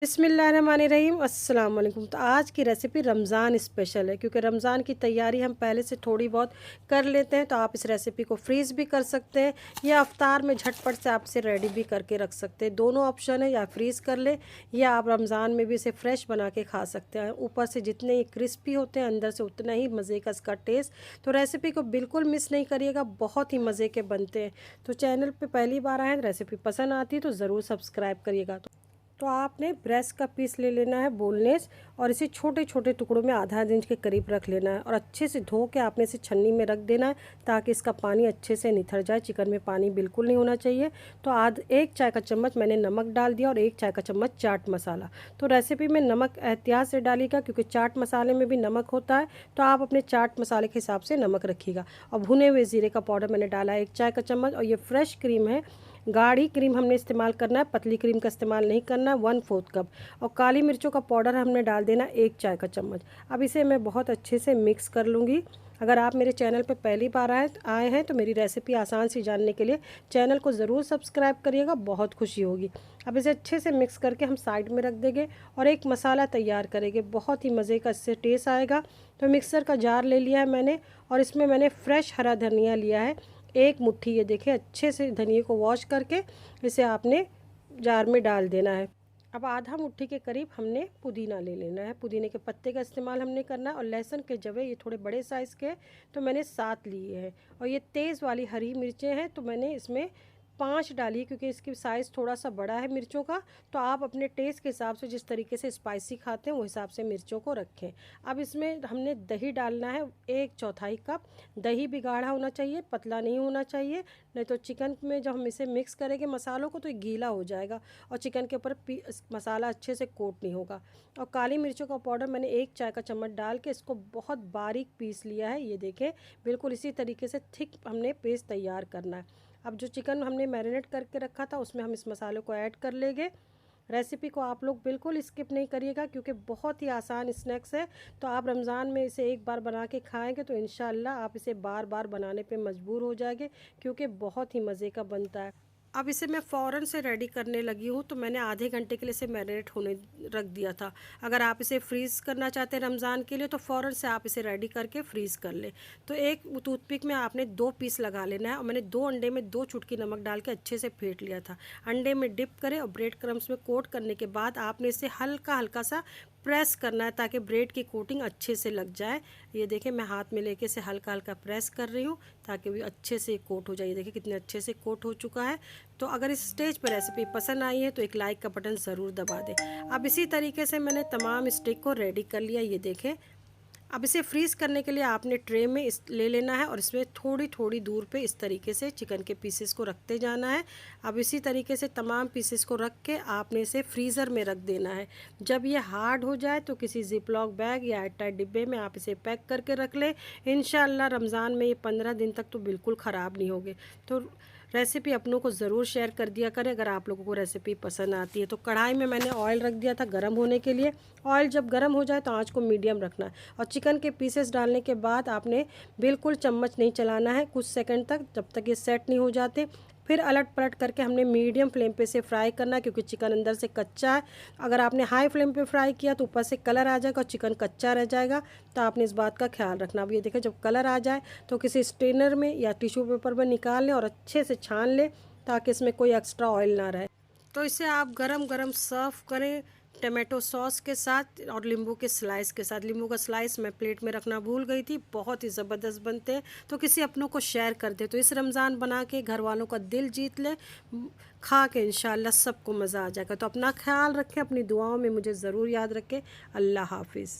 बिस्मिल्लाहिर्रहमानिर्रहीम अस्सलाम वालेकुम। तो आज की रेसिपी रमज़ान स्पेशल है क्योंकि रमज़ान की तैयारी हम पहले से थोड़ी बहुत कर लेते हैं। तो आप इस रेसिपी को फ्रीज़ भी कर सकते हैं या अफ्तार में झटपट से आप इसे रेडी भी करके रख सकते हैं। दोनों ऑप्शन है, या फ्रीज़ कर ले या आप रमज़ान में भी इसे फ्रेश बना के खा सकते हैं। ऊपर से जितने ये क्रिस्पी होते हैं अंदर से उतना ही मज़े का इसका टेस्ट। तो रेसिपी को बिल्कुल मिस नहीं करिएगा, बहुत ही मज़े के बनते हैं। तो चैनल पर पहली बार आए हैं, रेसिपी पसंद आती है तो ज़रूर सब्सक्राइब करिएगा। तो आपने ब्रेस्ट का पीस ले लेना है बोनलेस, और इसे छोटे छोटे टुकड़ों में आधा इंच के करीब रख लेना है और अच्छे से धो के आपने इसे छन्नी में रख देना है ताकि इसका पानी अच्छे से निथर जाए। चिकन में पानी बिल्कुल नहीं होना चाहिए। तो एक चाय का चम्मच मैंने नमक डाल दिया और 1 चाय का चम्मच चाट मसाला। तो रेसिपी में नमक एहतियात से डालिएगा क्योंकि चाट मसाले में भी नमक होता है, तो आप अपने चाट मसाले के हिसाब से नमक रखिएगा। और भुने हुए ज़ीरे का पाउडर मैंने डाला है 1 चाय का चम्मच, और ये फ्रेश क्रीम है, गाढ़ी क्रीम हमने इस्तेमाल करना है, पतली क्रीम का इस्तेमाल नहीं करना है, 1/4 कप। और काली मिर्चों का पाउडर हमने डाल देना 1 चाय का चम्मच। अब इसे मैं बहुत अच्छे से मिक्स कर लूँगी। अगर आप मेरे चैनल पर पहली बार आए हैं तो मेरी रेसिपी आसान सी जानने के लिए चैनल को ज़रूर सब्सक्राइब करिएगा, बहुत खुशी होगी। अब इसे अच्छे से मिक्स करके हम साइड में रख देंगे और एक मसाला तैयार करेंगे, बहुत ही मज़े का इससे टेस्ट आएगा। तो मिक्सर का जार ले लिया है मैंने, और इसमें मैंने फ्रेश हरा धनिया लिया है 1 मुट्ठी। ये देखिए, अच्छे से धनिए को वॉश करके इसे आपने जार में डाल देना है। अब आधा मुट्ठी के करीब हमने पुदीना ले लेना है, पुदीने के पत्ते का इस्तेमाल हमने करना है। और लहसुन के जवे, ये थोड़े बड़े साइज़ के हैं तो मैंने 7 लिए हैं। और ये तेज़ वाली हरी मिर्चें हैं तो मैंने इसमें 5 डाली क्योंकि इसकी साइज़ थोड़ा सा बड़ा है मिर्चों का। तो आप अपने टेस्ट के हिसाब से जिस तरीके से स्पाइसी खाते हैं वो हिसाब से मिर्चों को रखें। अब इसमें हमने दही डालना है 1/4 कप। दही भी गाढ़ा होना चाहिए, पतला नहीं होना चाहिए, नहीं तो चिकन में जब हम इसे मिक्स करेंगे मसालों को तो ये गीला हो जाएगा और चिकन के ऊपर मसाला अच्छे से कोट नहीं होगा। और काली मिर्चों का पाउडर मैंने 1 चाय का चम्मच डाल के इसको बहुत बारीक पीस लिया है। ये देखें, बिल्कुल इसी तरीके से थिक हमने पेस्ट तैयार करना है। अब जो चिकन हमने मैरिनेट करके रखा था उसमें हम इस मसाले को ऐड कर लेंगे। रेसिपी को आप लोग बिल्कुल स्किप नहीं करिएगा क्योंकि बहुत ही आसान स्नैक्स है। तो आप रमज़ान में इसे एक बार बना के खाएंगे तो इंशाल्लाह आप इसे बार बार बनाने पे मजबूर हो जाएंगे क्योंकि बहुत ही मज़े का बनता है। अब इसे मैं फ़ौरन से रेडी करने लगी हूँ, तो मैंने आधे घंटे के लिए इसे मैरिनेट होने रख दिया था। अगर आप इसे फ्रीज़ करना चाहते हैं रमज़ान के लिए तो फ़ौरन से आप इसे रेडी करके फ्रीज़ कर लें। तो एक टूथपिक में आपने 2 पीस लगा लेना है, और मैंने 2 अंडे में 2 चुटकी नमक डाल के अच्छे से फेंट लिया था। अंडे में डिप करें और ब्रेड क्रम्स में कोट करने के बाद आपने इसे हल्का हल्का सा प्रेस करना है ताकि ब्रेड की कोटिंग अच्छे से लग जाए। ये देखें, मैं हाथ में लेके इसे हल्का हल्का प्रेस कर रही हूँ ताकि भी अच्छे से कोट हो जाए। ये देखिए कितने अच्छे से कोट हो चुका है। तो अगर इस स्टेज पर रेसिपी पसंद आई है तो एक लाइक का बटन ज़रूर दबा दें। अब इसी तरीके से मैंने तमाम स्टिक को रेडी कर लिया। ये देखें, अब इसे फ्रीज़ करने के लिए आपने ट्रे में ले लेना है और इसमें थोड़ी थोड़ी दूर पे इस तरीके से चिकन के पीसेस को रखते जाना है। अब इसी तरीके से तमाम पीसेस को रख के आपने इसे फ्रीज़र में रख देना है। जब ये हार्ड हो जाए तो किसी जिपलॉक बैग या एयरटाइट डिब्बे में आप इसे पैक करके रख लें। इंशाल्लाह रमज़ान में ये 15 दिन तक तो बिल्कुल ख़राब नहीं होगे। तो रेसिपी अपनों को ज़रूर शेयर कर दिया करें अगर आप लोगों को रेसिपी पसंद आती है। तो कढ़ाई में मैंने ऑयल रख दिया था गर्म होने के लिए। ऑयल जब गर्म हो जाए तो आंच को मीडियम रखना है, और चिकन के पीसेस डालने के बाद आपने बिल्कुल चम्मच नहीं चलाना है कुछ सेकंड तक, जब तक ये सेट नहीं हो जाते। फिर अलट पलट करके हमने मीडियम फ्लेम पे से फ्राई करना है क्योंकि चिकन अंदर से कच्चा है। अगर आपने हाई फ्लेम पे फ्राई किया तो ऊपर से कलर आ जाएगा और चिकन कच्चा रह जाएगा। तो आपने इस बात का ख्याल रखना। अब ये देखें, जब कलर आ जाए तो किसी स्ट्रेनर में या टिश्यू पेपर में निकाल लें और अच्छे से छान लें ताकि इसमें कोई एक्स्ट्रा ऑयल ना रहे। तो इसे आप गरम गरम सर्व करें टमाटो सॉस के साथ और नींबू के स्लाइस के साथ। नींबू का स्लाइस मैं प्लेट में रखना भूल गई थी, बहुत ही ज़बरदस्त बनते हैं। तो किसी अपनों को शेयर कर दे तो इस रमज़ान बना के घर वालों का दिल जीत ले, खा के इंशाल्लाह सबको मज़ा आ जाएगा। तो अपना ख्याल रखें, अपनी दुआओं में मुझे ज़रूर याद रखें। अल्लाह हाफिज़।